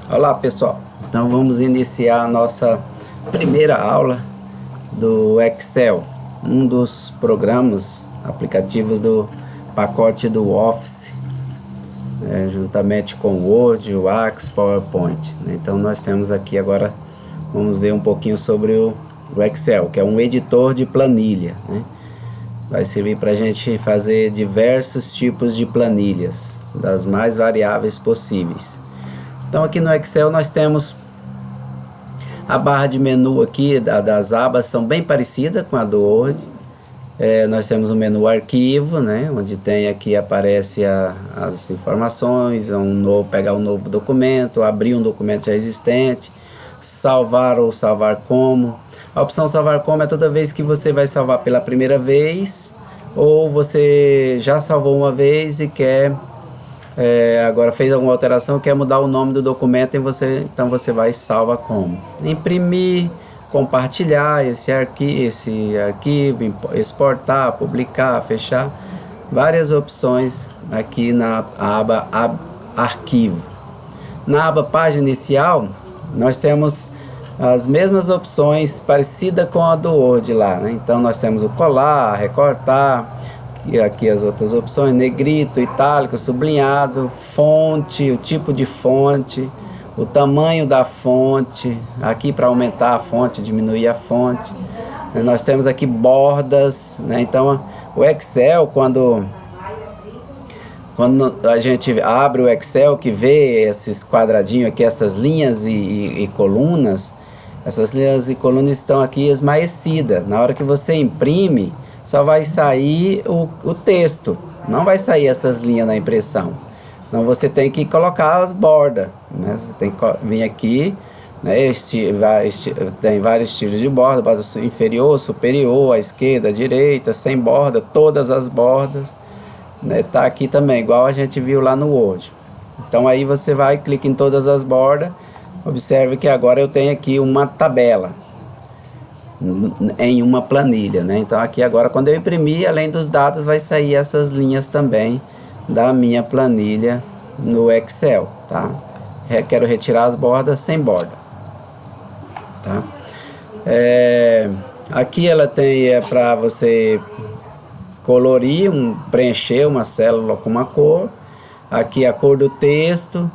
Olá pessoal, então vamos iniciar a nossa primeira aula do Excel, um dos programas, aplicativos do pacote do Office, juntamente com o Word, o Access, PowerPoint. Então nós temos aqui agora, vamos ver um pouquinho sobre o Excel, que é um editor de planilha, né? Vai servir para a gente fazer diversos tipos de planilhas, das mais variáveis possíveis. Então aqui no Excel nós temos a barra de menu aqui, das abas são bem parecidas com a do Word. Nós temos o menu arquivo, né, onde tem aqui, aparece as informações, pegar um novo documento, abrir um documento já existente, salvar ou salvar como. A opção salvar como é toda vez que você vai salvar pela primeira vez, ou você já salvou uma vez e quer... agora fez alguma alteração, quer mudar o nome do documento, então você vai e salva como. Imprimir, compartilhar esse arquivo, exportar, publicar, fechar. Várias opções aqui na aba arquivo. Na aba página inicial, nós temos as mesmas opções parecidas com a do Word lá, né? Então nós temos o colar, recortar. E aqui as outras opções: negrito, itálico, sublinhado, fonte, o tipo de fonte, o tamanho da fonte, aqui para aumentar a fonte, diminuir a fonte. Nós temos aqui bordas, né? Então o Excel, quando a gente abre o Excel, que vê esses quadradinhos aqui, essas linhas e colunas, essas linhas e colunas estão aqui esmaecidas. Na hora que você imprime, só vai sair o texto, não vai sair essas linhas na impressão. Então você tem que colocar as bordas, né? Você tem que vir aqui, né? Tem vários estilos de borda: borda inferior, superior, à esquerda, à direita, sem borda, todas as bordas, né? Tá aqui também, igual a gente viu lá no Word. Então aí você vai, clica em todas as bordas. Observe que agora eu tenho aqui uma tabela em uma planilha, né? Então aqui agora, quando eu imprimir, além dos dados, vai sair essas linhas também da minha planilha no Excel, tá? Quero retirar as bordas, sem borda, tá? Aqui ela tem para você colorir, preencher uma célula com uma cor. Aqui a cor do texto.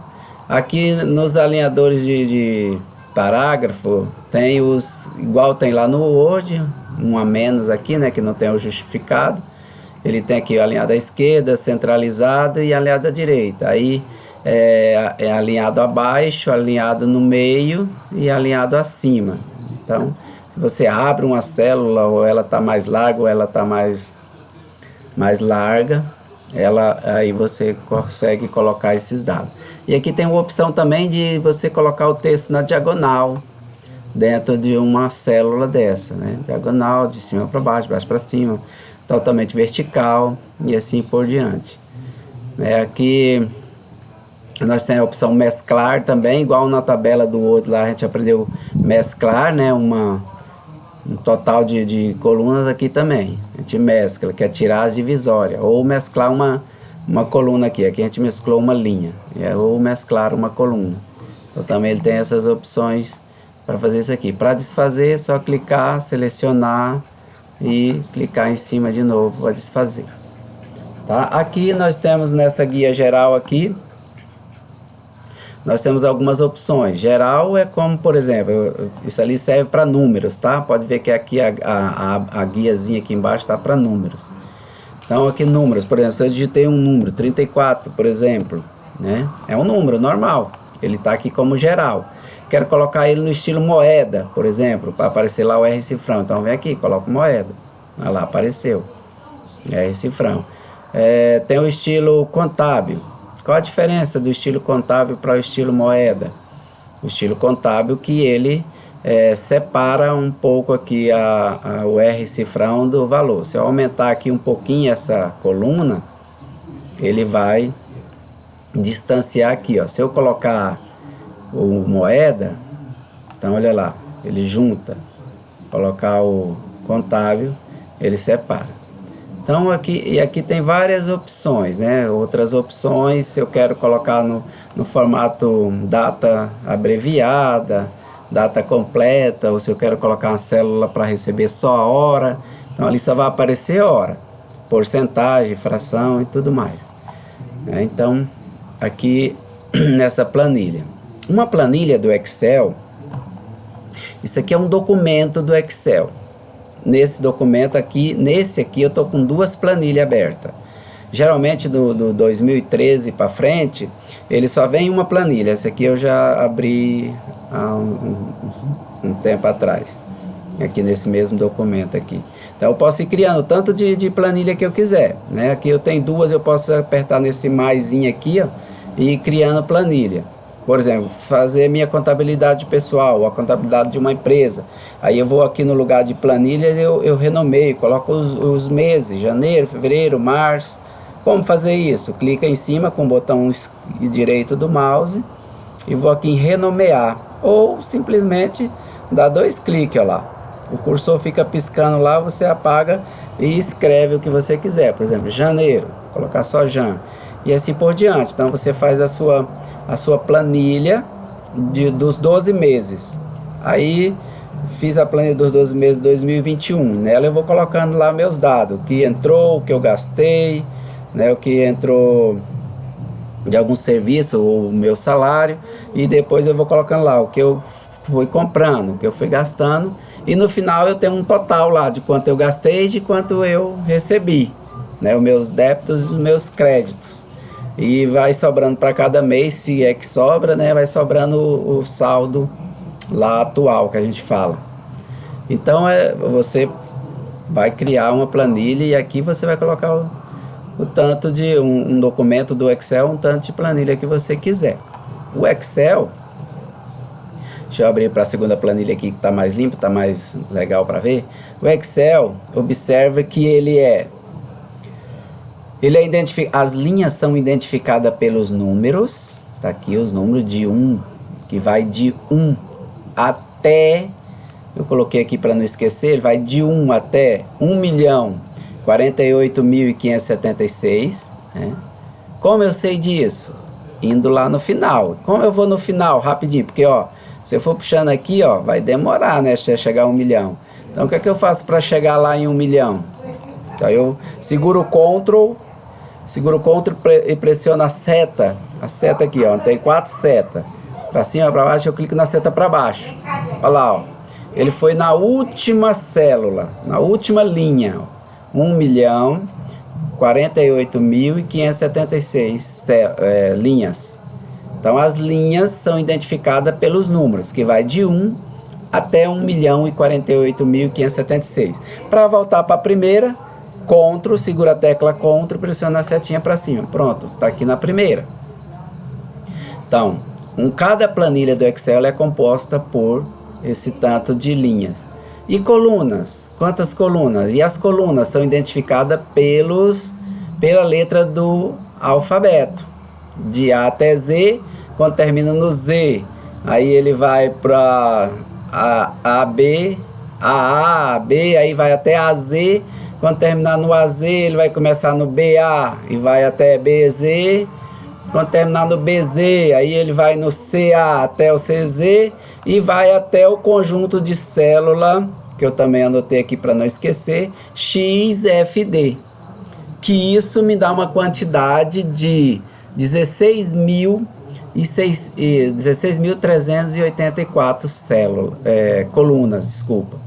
Aqui nos alinhadores de parágrafo, tem igual tem lá no Word, um a menos aqui, né, que não tem o justificado. Ele tem aqui o alinhado à esquerda, centralizado, e alinhado à direita. Aí é alinhado abaixo, alinhado no meio e alinhado acima. Então, se você abre uma célula, ou ela está mais larga ou ela está mais larga, aí você consegue colocar esses dados. E aqui tem uma opção também de você colocar o texto na diagonal, dentro de uma célula dessa, né? Diagonal, de cima para baixo, baixo para cima, totalmente vertical e assim por diante. Aqui nós temos a opção mesclar também, igual na tabela do Word lá a gente aprendeu mesclar, né? Um total de colunas. Aqui também a gente mescla, que é tirar as divisórias, ou mesclar uma coluna aqui a gente mesclou uma linha, ou mesclar uma coluna. Então também ele tem essas opções para fazer isso aqui. Para desfazer, é só clicar, selecionar e clicar em cima de novo para desfazer, tá? Aqui nós temos, nessa guia geral aqui, nós temos algumas opções. Geral é como, por exemplo, isso ali serve para números, tá? Pode ver que aqui a guiazinha aqui embaixo está para números. Então aqui números, por exemplo, se eu digitei um número, 34, por exemplo, né? É um número normal, ele está aqui como geral. Quero colocar ele no estilo moeda, por exemplo, para aparecer lá o R cifrão. Então vem aqui, coloco moeda. Olha lá, apareceu R cifrão. Tem o estilo contábil. Qual a diferença do estilo contábil para o estilo moeda? O estilo contábil, que ele separa um pouco aqui o R cifrão do valor. Se eu aumentar aqui um pouquinho essa coluna, ele vai distanciar aqui, ó. Se eu colocar o moeda, então olha lá, ele junta. Colocar o contábil, ele separa. Então aqui tem várias opções, né? Outras opções, se eu quero colocar no formato data abreviada, data completa, ou se eu quero colocar uma célula para receber só a hora, então ali só vai aparecer hora, porcentagem, fração e tudo mais. Então, aqui nessa planilha. Uma planilha do Excel, isso aqui é um documento do Excel. Nesse documento aqui, nesse aqui eu estou com duas planilhas abertas. Geralmente do 2013 para frente, ele só vem uma planilha. Essa aqui eu já abri há um tempo atrás, aqui nesse mesmo documento aqui. Então eu posso ir criando tanto de planilha que eu quiser, né? Aqui eu tenho duas, eu posso apertar nesse maisinho aqui, ó, e ir criando planilha. Por exemplo, fazer minha contabilidade pessoal, ou a contabilidade de uma empresa. Aí eu vou aqui no lugar de planilha, eu renomeio, coloco os meses, janeiro, fevereiro, março. Como fazer isso? Clica em cima com o botão direito do mouse e vou aqui em renomear. Ou simplesmente dá 2 cliques, ó lá. O cursor fica piscando lá, você apaga e escreve o que você quiser. Por exemplo, janeiro, colocar só Jan. E assim por diante. Então você faz a sua planilha dos 12 meses. Aí fiz a planilha dos 12 meses de 2021. Nela eu vou colocando lá meus dados. O que entrou, o que eu gastei, né, o que entrou de algum serviço, o meu salário. E depois eu vou colocando lá o que eu fui comprando, o que eu fui gastando. E no final eu tenho um total lá de quanto eu gastei e de quanto eu recebi, né, os meus débitos e os meus créditos. E vai sobrando para cada mês, se é que sobra, né, vai sobrando o saldo lá atual que a gente fala. Então você vai criar uma planilha e aqui você vai colocar o tanto de um documento do Excel, um tanto de planilha que você quiser. O Excel, deixa eu abrir para a segunda planilha aqui que está mais limpo, está mais legal para ver. O Excel, observa que ele é as linhas são identificadas pelos números. Tá aqui os números de 1, que vai de 1 até, eu coloquei aqui para não esquecer, ele vai de 1 até 1.048.576, né? Como eu sei disso? Indo lá no final. Como eu vou no final? Rapidinho, porque ó, se eu for puxando aqui, ó, vai demorar, né, até chegar a 1 milhão. Então o que é que eu faço para chegar lá em 1 milhão? Então eu seguro o Ctrl e pressiono a seta aqui, ó, tem 4 setas, para cima, para baixo, eu clico na seta para baixo. Olha lá, ó, ele foi na última célula, na última linha, 1.048.576 linhas. Então as linhas são identificadas pelos números, que vai de 1 até 1.048.576. Para voltar para a primeira, Ctrl, segura a tecla Ctrl, pressiona a setinha para cima. Pronto, está aqui na primeira. Então, cada planilha do Excel é composta por esse tanto de linhas. E colunas? Quantas colunas? E as colunas são identificadas pela letra do alfabeto, de A até Z. Quando termina no Z, aí ele vai para A, B, aí vai até AZ. Quando terminar no AZ, ele vai começar no BA e vai até BZ. Quando terminar no BZ, aí ele vai no CA até o CZ e vai até o conjunto de célula, que eu também anotei aqui para não esquecer, XFD. Que isso me dá uma quantidade de 16.384 colunas, desculpa.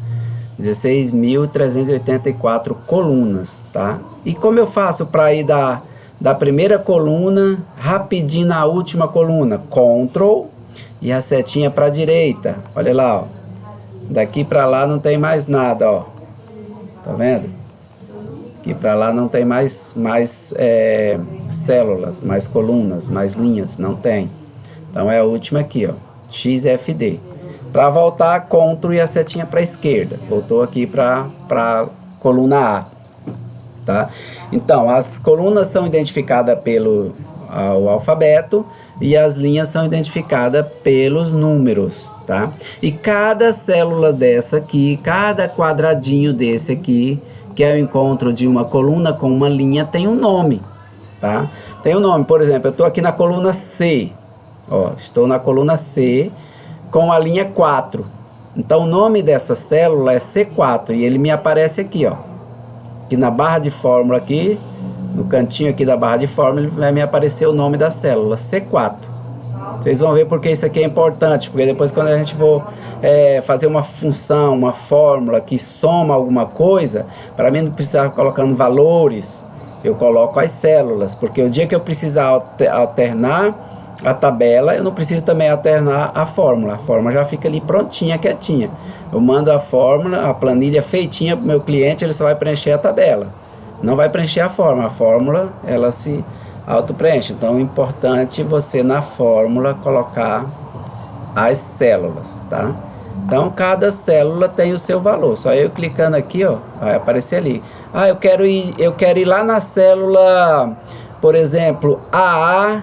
16.384 colunas, tá? E como eu faço para ir da primeira coluna rapidinho na última coluna? Ctrl e a setinha para a direita. Olha lá, ó. Daqui para lá não tem mais nada, ó. Tá vendo? Aqui para lá não tem mais células, mais colunas, mais linhas, não tem. Então é a última aqui, ó, XFD. Para voltar, Ctrl e a setinha para a esquerda. Voltou aqui para coluna A, tá? Então, as colunas são identificadas pelo alfabeto e as linhas são identificadas pelos números, tá? E cada célula dessa aqui, cada quadradinho desse aqui, que é o encontro de uma coluna com uma linha, tem um nome, tá? Tem um nome, por exemplo, eu estou aqui na coluna C. Ó, estou na coluna C com a linha 4. Então o nome dessa célula é C4 e ele me aparece aqui, ó. Aqui na barra de fórmula aqui, no cantinho aqui da barra de fórmula, ele vai me aparecer o nome da célula, C4. Vocês vão ver porque isso aqui é importante, porque depois quando a gente for fazer uma função, uma fórmula que soma alguma coisa, para mim não precisar colocando valores, eu coloco as células, porque o dia que eu precisar alternar a tabela, eu não preciso também alternar a fórmula já fica ali prontinha, quietinha. Eu mando a fórmula, a planilha feitinha para o meu cliente, ele só vai preencher a tabela, não vai preencher a fórmula ela se auto-preenche. Então é importante você na fórmula colocar as células, tá? Então cada célula tem o seu valor, só eu clicando aqui, ó, vai aparecer ali. Ah, eu quero ir lá na célula, por exemplo, AA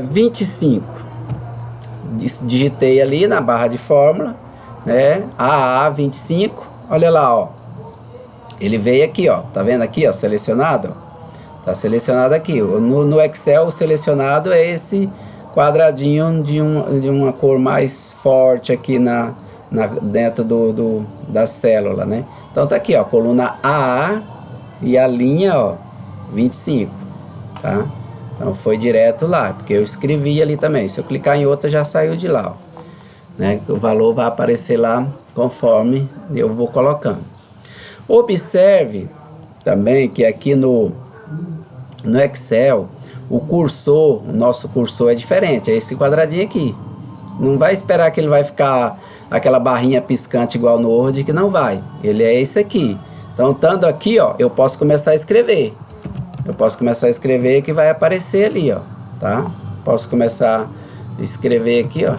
25. Digitei ali na barra de fórmula, né? AA 25. Olha lá, ó. Ele veio aqui, ó. Tá vendo aqui, ó, selecionado? Tá selecionado aqui. No Excel, o selecionado é esse quadradinho de uma cor mais forte aqui dentro da célula, né? Então tá aqui, ó, coluna AA e a linha, ó, 25, tá? Então foi direto lá, porque eu escrevi ali também. Se eu clicar em outra, já saiu de lá, ó, né? O valor vai aparecer lá conforme eu vou colocando. Observe também que aqui no Excel, o nosso cursor é diferente, é esse quadradinho aqui. Não vai esperar que ele vai ficar aquela barrinha piscante igual no Word, que não vai. Ele é esse aqui. Então, estando aqui, ó, eu posso começar a escrever. Que vai aparecer ali, ó, tá? Posso começar a escrever aqui, ó.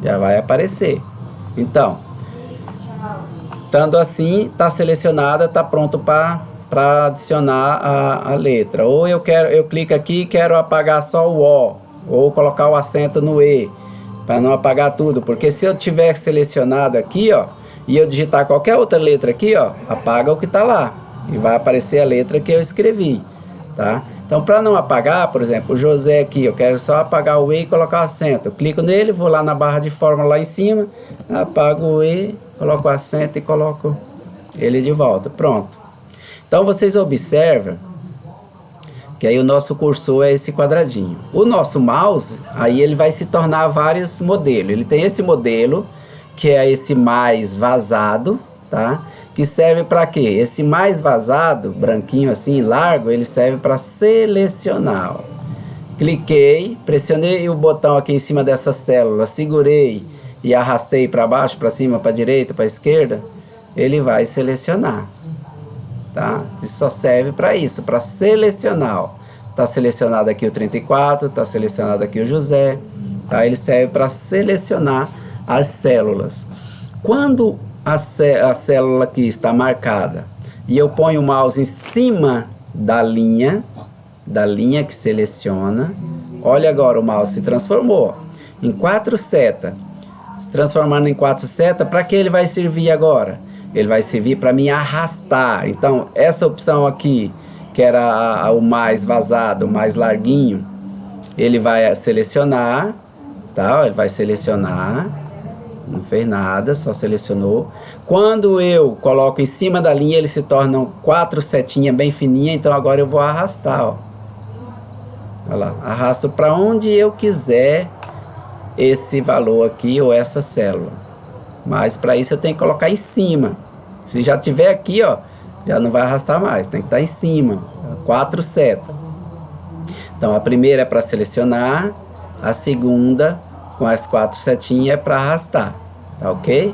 Já vai aparecer. Então, estando assim, tá selecionada, tá pronto para adicionar a letra. Ou eu clico aqui e quero apagar só o O, ou colocar o acento no E, para não apagar tudo, porque se eu tiver selecionado aqui, ó, e eu digitar qualquer outra letra aqui, ó, apaga o que tá lá e vai aparecer a letra que eu escrevi, tá? Então, para não apagar, por exemplo, o José aqui, eu quero só apagar o E e colocar o acento. Eu clico nele, vou lá na barra de fórmula lá em cima, apago o E, coloco o acento e coloco ele de volta. Pronto. Então, vocês observam que aí o nosso cursor é esse quadradinho. O nosso mouse, aí ele vai se tornar vários modelos. Ele tem esse modelo, que é esse mais vazado, tá? Que serve para quê? Esse mais vazado, branquinho assim, largo, ele serve para selecionar. Ó. Cliquei, pressionei o botão aqui em cima dessa célula, segurei e arrastei para baixo, para cima, para direita, para esquerda, ele vai selecionar. Tá? Isso só serve para isso, para selecionar. Está selecionado aqui o 34, está selecionado aqui o José, tá? Ele serve para selecionar as células. Quando a célula aqui está marcada e eu ponho o mouse em cima da linha que seleciona, olha agora, o mouse se transformou em 4 setas. Se transformando em 4 setas, para que ele vai servir agora? Ele vai servir para me arrastar. Então, essa opção aqui, que era o mais vazado, o mais larguinho, ele vai selecionar, tá? Ele vai selecionar, não fez nada, só selecionou. Quando eu coloco em cima da linha, eles se tornam 4 setinhas bem fininhas, então agora eu vou arrastar, ó. Olha lá, arrasto para onde eu quiser esse valor aqui ou essa célula. Mas para isso eu tenho que colocar em cima. Se já tiver aqui, ó, já não vai arrastar mais. Tem que estar em cima. 4 setas. Então a primeira é para selecionar. A segunda, com as 4 setinhas, é para arrastar. Tá ok?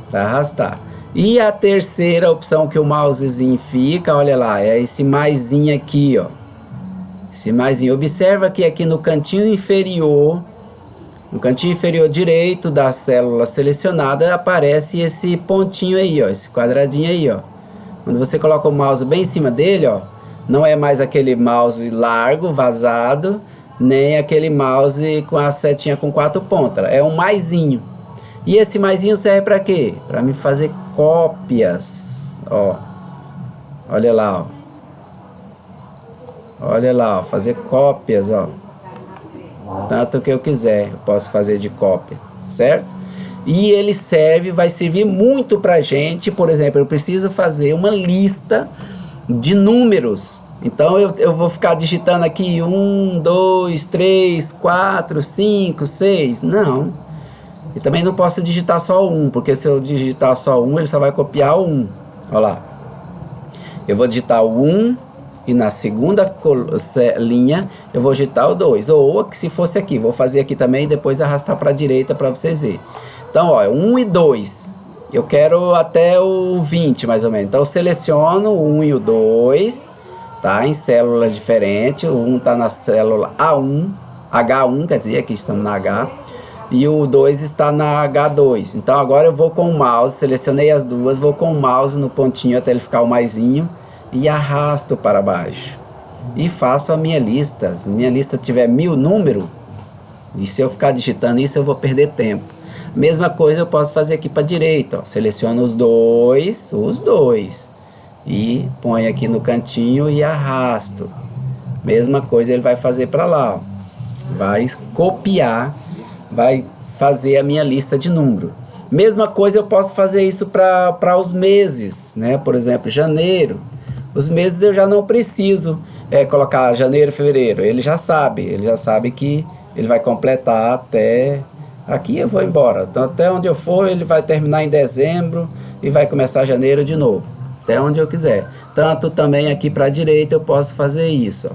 Para arrastar. E a terceira opção que o mousezinho fica, olha lá, é esse maisinho aqui, ó. Esse maisinho. Observa que aqui no cantinho inferior, direito da célula selecionada, aparece esse pontinho aí, ó, esse quadradinho aí, ó. Quando você coloca o mouse bem em cima dele, ó, não é mais aquele mouse largo, vazado, nem aquele mouse com a setinha com 4 pontas. É um maisinho. E esse maisinho serve para quê? Para me fazer cópias, ó. Olha lá, ó. Olha lá, ó, fazer cópias, ó. tanto que eu quiser, eu posso fazer de cópia, certo? E ele vai servir muito pra gente. Por exemplo, eu preciso fazer uma lista de números. Então eu vou ficar digitando aqui 1, 2, 3, 4, 5, 6. Não. E também não posso digitar só 1, porque se eu digitar só 1, ele só vai copiar o 1. Olha lá. Eu vou digitar o 1 e na segunda linha eu vou digitar o 2. Ou se fosse aqui, vou fazer aqui também e depois arrastar para a direita para vocês verem. Então, ó, 1 e 2. Eu quero até o 20, mais ou menos. Então, eu seleciono o 1 e o 2, tá? Em células diferentes. O 1 está na célula A1, H1, quer dizer, aqui estamos na H. E o 2 está na H2. Então, agora eu vou com o mouse, selecionei as duas, vou com o mouse no pontinho até ele ficar o maisinho e arrasto para baixo. E faço a minha lista. Se minha lista tiver 1000 números, e se eu ficar digitando isso, eu vou perder tempo. Mesma coisa eu posso fazer aqui para a direita, ó. Seleciono os dois, e ponho aqui no cantinho e arrasto. Mesma coisa ele vai fazer para lá, ó. Vai copiar, vai fazer a minha lista de número. Mesma coisa eu posso fazer isso para os meses, né? Por exemplo, janeiro. Os meses eu já não preciso colocar janeiro, fevereiro. Ele já sabe que ele vai completar até... Aqui eu vou embora, então até onde eu for ele vai terminar em dezembro e vai começar janeiro de novo, até onde eu quiser. Tanto também aqui para a direita eu posso fazer isso, ó.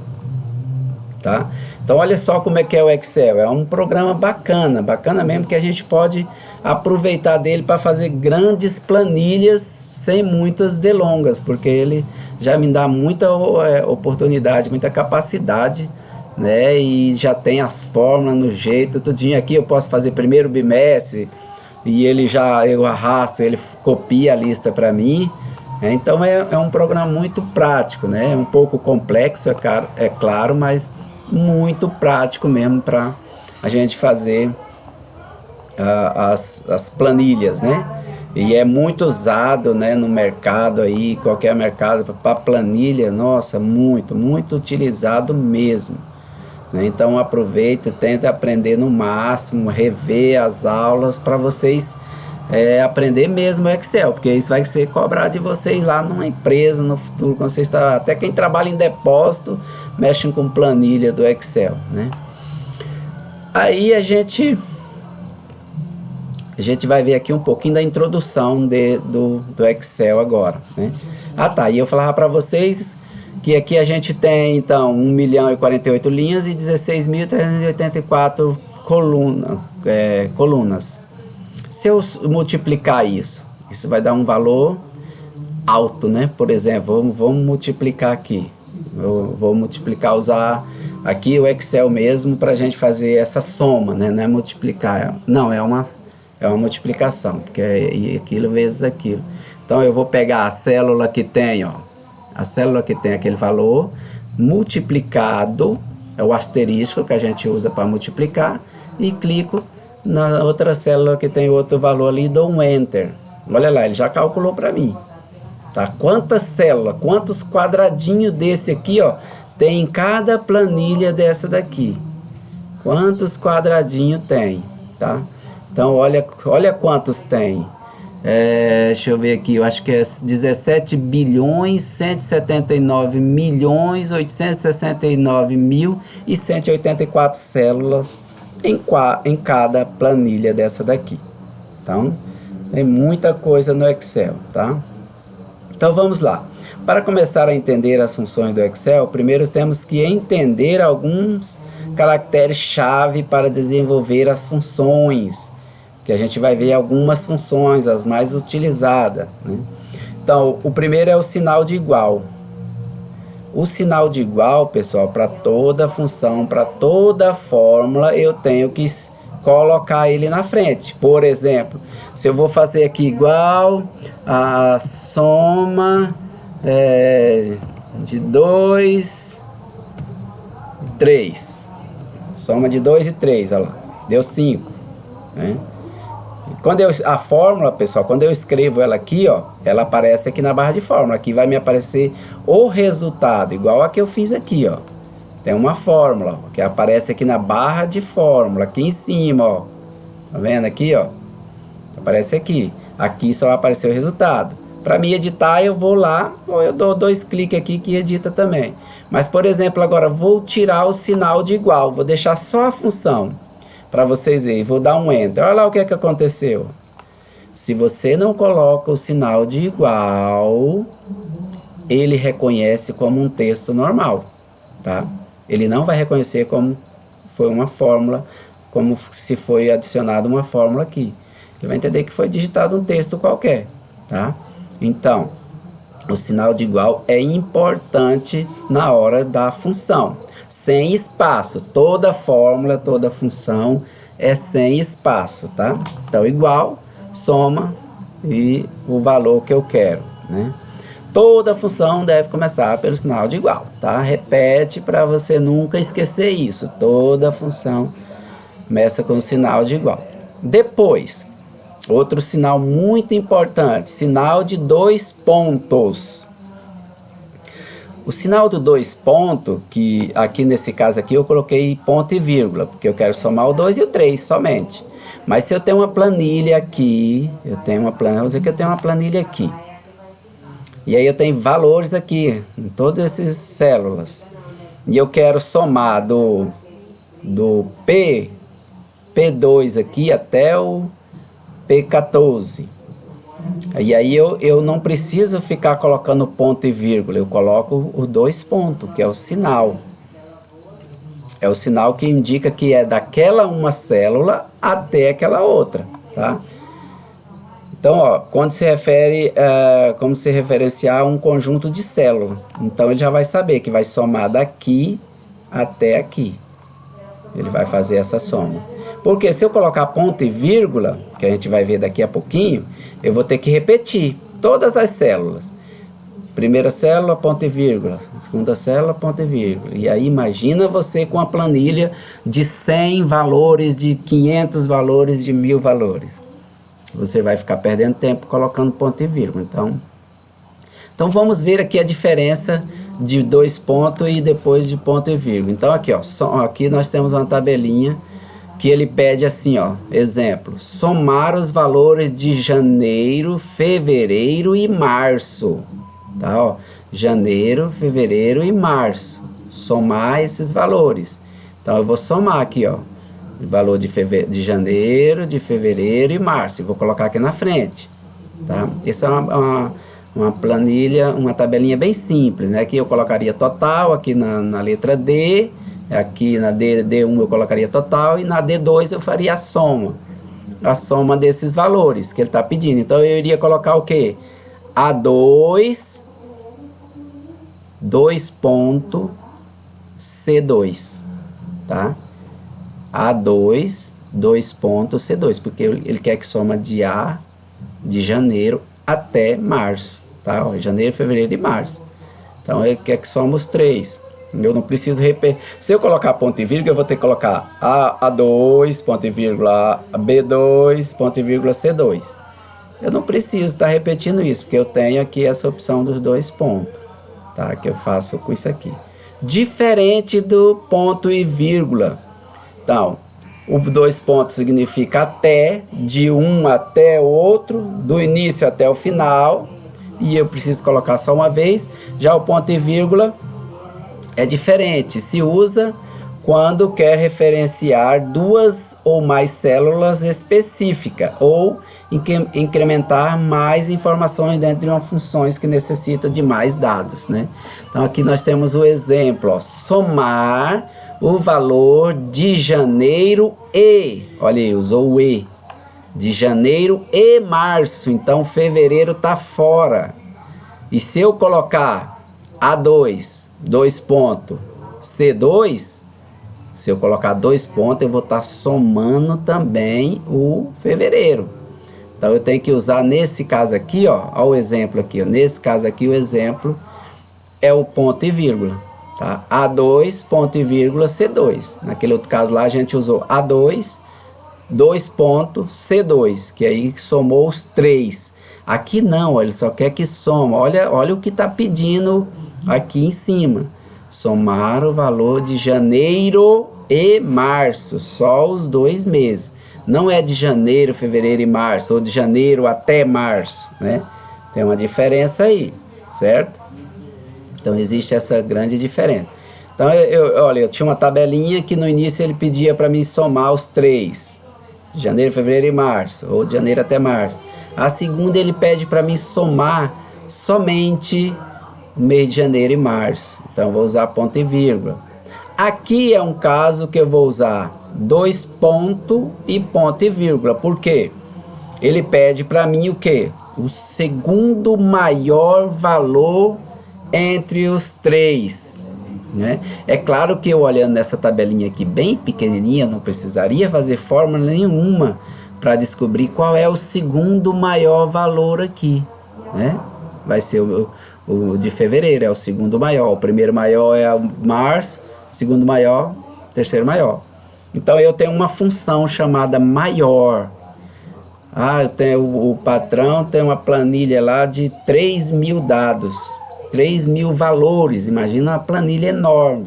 Tá? Então olha só como é que é o Excel, é um programa bacana mesmo, que a gente pode aproveitar dele para fazer grandes planilhas sem muitas delongas, porque ele já me dá muita oportunidade, muita capacidade, né? E já tem as fórmulas no jeito, tudinho aqui eu posso fazer primeiro bimestre e eu arrasto, ele copia a lista para mim, né? Então é um programa muito prático, né? É um pouco complexo, é claro, mas muito prático mesmo para a gente fazer as planilhas, né? E é muito usado, né, no mercado aí, qualquer mercado para planilha, nossa, muito utilizado mesmo. Então aproveita, tenta aprender no máximo, rever as aulas para vocês aprender mesmo o Excel, porque isso vai ser cobrado de vocês lá numa empresa no futuro, quando vocês até quem trabalha em depósito mexem com planilha do Excel, né? Aí a gente vai ver aqui um pouquinho da introdução do Excel agora, né? E eu falava para vocês que aqui a gente tem então 1.048 linhas e 16.384 colunas. Se eu multiplicar isso vai dar um valor alto, né? Por exemplo, vamos multiplicar aqui. Eu vou multiplicar, usar aqui o Excel mesmo para a gente fazer essa soma, né? Não é multiplicar, não, é uma multiplicação, porque é aquilo vezes aquilo. Então eu vou pegar a célula que tem, ó. A célula que tem aquele valor multiplicado, é o asterisco que a gente usa para multiplicar, e clico na outra célula que tem outro valor ali e dou um Enter. Olha lá, ele já calculou para mim. Tá? Quantas células, quantos quadradinhos desse aqui, ó, tem em cada planilha dessa daqui. Quantos quadradinhos tem, tá? Então olha quantos tem. Deixa eu ver aqui, eu acho que é 17.179.869.184 células em cada planilha dessa daqui. Então, tem muita coisa no Excel, tá? Então vamos lá. Para começar a entender as funções do Excel, primeiro temos que entender alguns caracteres-chave para desenvolver as funções, que a gente vai ver algumas funções, as mais utilizadas, né? Então, o primeiro é o sinal de igual. O sinal de igual, pessoal, para toda função, para toda fórmula, eu tenho que colocar ele na frente. Por exemplo, se eu vou fazer aqui igual a soma de 2 e 3. Soma de 2 e 3, olha lá, deu 5, né? A fórmula, pessoal, quando eu escrevo ela aqui, ó, ela aparece aqui na barra de fórmula. Aqui vai me aparecer o resultado, igual a que eu fiz aqui, ó. tem uma fórmula, ó, que aparece aqui na barra de fórmula, aqui em cima, ó. Tá vendo aqui, ó? Aparece aqui. Aqui só vai aparecer o resultado. Para mim editar, eu vou lá, ou eu dou 2 cliques aqui que edita também. Mas, por exemplo, agora vou tirar o sinal de igual, vou deixar só a função para vocês verem. Vou dar um Enter. Olha lá o que é que aconteceu. Se você não coloca o sinal de igual, ele reconhece como um texto normal, tá? Ele não vai reconhecer como foi uma fórmula, como se foi adicionada uma fórmula aqui. Ele vai entender que foi digitado um texto qualquer, tá? Então, o sinal de igual é importante na hora da função. Sem espaço. Toda fórmula, toda função é sem espaço, tá? Então, igual, soma e o valor que eu quero, né? Toda função deve começar pelo sinal de igual, tá? Repete para você nunca esquecer isso. Toda função começa com o sinal de igual. Depois, outro sinal muito importante, sinal de 2 pontos. O sinal do 2 pontos, que aqui nesse caso aqui eu coloquei ponto e vírgula, porque eu quero somar o 2 e o 3 somente. Mas se eu tenho uma planilha aqui, vamos dizer que eu tenho uma planilha aqui. E aí eu tenho valores aqui, em todas essas células. E eu quero somar do P2 aqui até o P14. E aí eu não preciso ficar colocando ponto e vírgula, eu coloco o 2 pontos, que é o sinal. É o sinal que indica que é daquela uma célula até aquela outra, tá? Então, ó, quando se refere, como se referenciar um conjunto de células. Então, ele já vai saber que vai somar daqui até aqui. Ele vai fazer essa soma. Porque se eu colocar ponto e vírgula, que a gente vai ver daqui a pouquinho, eu vou ter que repetir todas as células. Primeira célula, ponto e vírgula. Segunda célula, ponto e vírgula. E aí, imagina você com a planilha de 100 valores, de 500 valores, de 1000 valores. Você vai ficar perdendo tempo colocando ponto e vírgula. Então vamos ver aqui a diferença de 2 pontos e depois de ponto e vírgula. Então aqui, ó, aqui nós temos uma tabelinha que ele pede assim, ó, exemplo, somar os valores de janeiro, fevereiro e março, tá, ó, janeiro, fevereiro e março, somar esses valores. Então eu vou somar aqui, ó, o valor de janeiro, de fevereiro e março. Eu vou colocar aqui na frente, tá? Isso é uma planilha, uma tabelinha bem simples, né? Aqui eu colocaria total, aqui na letra D, aqui na D1 eu colocaria total e na D2 eu faria a soma desses valores que ele está pedindo. Então eu iria colocar o que? A2, 2 ponto, C2, tá? A2, 2 pontos, C2, porque ele quer que soma de janeiro até março, tá? Ó, janeiro, fevereiro e março. Então ele quer que soma os 3. Eu não preciso repetir. Se eu colocar ponto e vírgula, eu vou ter que colocar A2, ponto e vírgula, B2, ponto e vírgula, C2. Eu não preciso estar repetindo isso, porque eu tenho aqui essa opção dos 2 pontos, tá? Que eu faço com isso aqui. Diferente do ponto e vírgula. Então, o 2 pontos significa até, de um até o outro, do início até o final, e eu preciso colocar só uma vez. Já o ponto e vírgula é diferente, se usa quando quer referenciar 2 ou mais células específicas, ou incrementar mais informações dentro de uma função que necessita de mais dados, né? Então aqui nós temos o exemplo, ó, somar o valor de janeiro e, olha aí, usou o e, de janeiro e março, então fevereiro está fora. E se eu colocar A2, 2 pontos, C2, se eu colocar 2 pontos, eu vou estar somando também o fevereiro. Então eu tenho que usar nesse caso aqui, ó, o exemplo aqui, ó, nesse caso aqui o exemplo é o ponto e vírgula. Tá? A2, ponto e vírgula, C2. Naquele outro caso lá a gente usou A2, 2 pontos, C2, que aí somou os 3. Aqui não, ele só quer que soma. Olha o que está pedindo aqui em cima. somar o valor de janeiro e março, só os 2 meses. Não é de janeiro, fevereiro e março, ou de janeiro até março, né? Tem uma diferença aí, certo? Então existe essa grande diferença. Então olha, eu tinha uma tabelinha que no início ele pedia para mim somar os 3, de janeiro, fevereiro e março, ou de janeiro até março. A segunda ele pede para mim somar somente o mês de janeiro e março. Então eu vou usar ponto e vírgula. Aqui é um caso que eu vou usar 2 pontos e ponto e vírgula. Por quê? Ele pede para mim o quê? O segundo maior valor entre os 3, né? É claro que eu olhando nessa tabelinha aqui bem pequenininha, não precisaria fazer fórmula nenhuma para descobrir qual é o segundo maior valor aqui, né? Vai ser o de fevereiro, é o segundo maior. O primeiro maior é o março, segundo maior, terceiro maior. Então eu tenho uma função chamada maior. Eu tenho o patrão tem uma planilha lá de 3.000 dados, 3.000 valores. Imagina uma planilha enorme.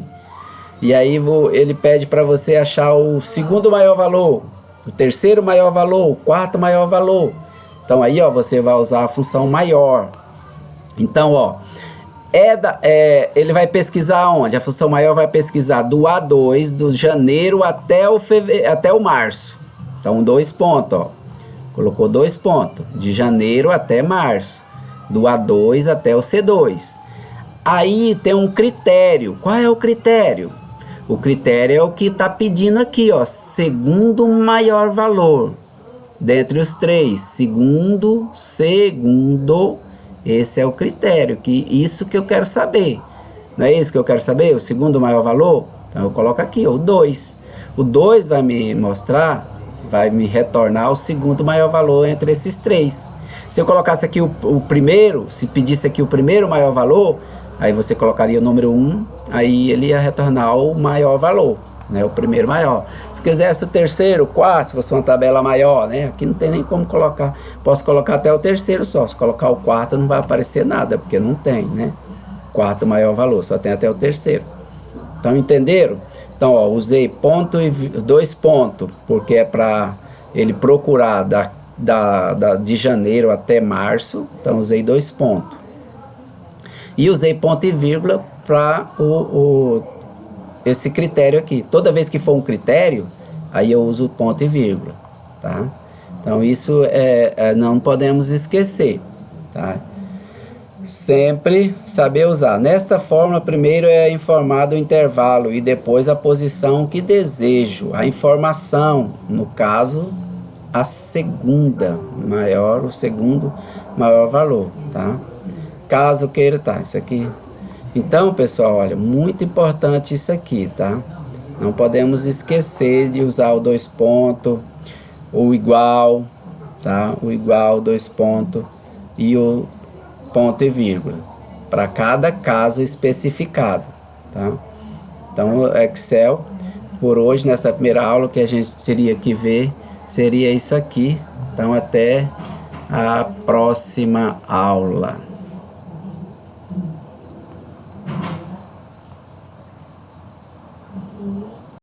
E aí ele pede para você achar o segundo maior valor, o terceiro maior valor, o quarto maior valor. Então aí você vai usar a função maior. Então ele vai pesquisar onde? A função maior vai pesquisar do A2, do janeiro até o março. Então 2 pontos, colocou 2 pontos, de janeiro até março, do A2 até o C2. Aí tem um critério. Qual é o critério? O critério é o que está pedindo aqui, segundo maior valor dentre os 3. Segundo, esse é o critério, isso que eu quero saber. Não é isso que eu quero saber? O segundo maior valor? Então eu coloco aqui, o 2. O 2 vai me mostrar, vai me retornar o segundo maior valor entre esses 3. Se eu colocasse aqui o primeiro, se pedisse aqui o primeiro maior valor, aí você colocaria o número 1, aí ele ia retornar o maior valor, né? O primeiro maior. Se quisesse o terceiro, o quarto, se fosse uma tabela maior, né? Aqui não tem nem como colocar. Posso colocar até o terceiro só. Se colocar o quarto não vai aparecer nada, porque não tem, né? Quarto maior valor, só tem até o terceiro. Então entenderam? Então usei ponto e 2 pontos, porque é para ele procurar de janeiro até março. Então usei 2 pontos. E usei ponto e vírgula para esse critério aqui. Toda vez que for um critério, aí eu uso ponto e vírgula, tá? Então isso não podemos esquecer, tá? Sempre saber usar. Nesta fórmula, primeiro é informado o intervalo e depois a posição que desejo. A informação, no caso, a segunda maior, o segundo maior valor, tá? Caso queira, tá? Isso aqui. Então, pessoal, olha, muito importante isso aqui, tá? Não podemos esquecer de usar o 2 pontos, o igual, tá? O igual, 2 pontos e o ponto e vírgula para cada caso especificado, tá? Então, Excel, por hoje, nessa primeira aula, que a gente teria que ver seria isso aqui. Então, até a próxima aula.